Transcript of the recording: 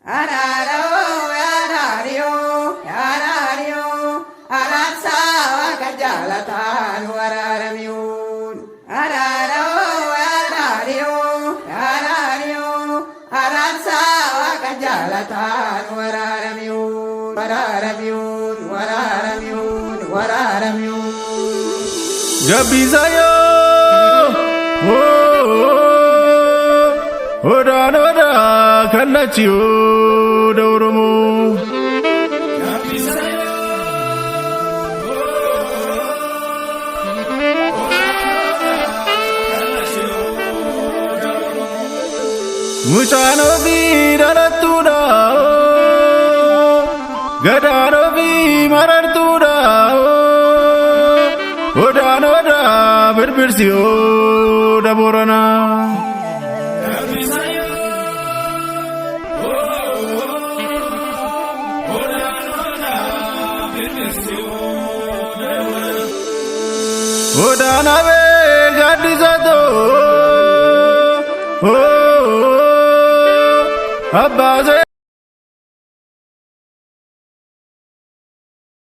Araro, arario, arario, arasa kajalatan wararamiun. Araro, arario, arario, arasa kajalatan wararamiun. Wararamiun, wararamiun, wararamiun. Gabi saya, oda oda kana ciu daurumu. Gabi saya, mucano bi daratuda, gadano bi marartuda. Oda oda berbirsiu da borana. Gabi saya, oda oda berbirsiu da borana. Oda nabe gadi satu, abba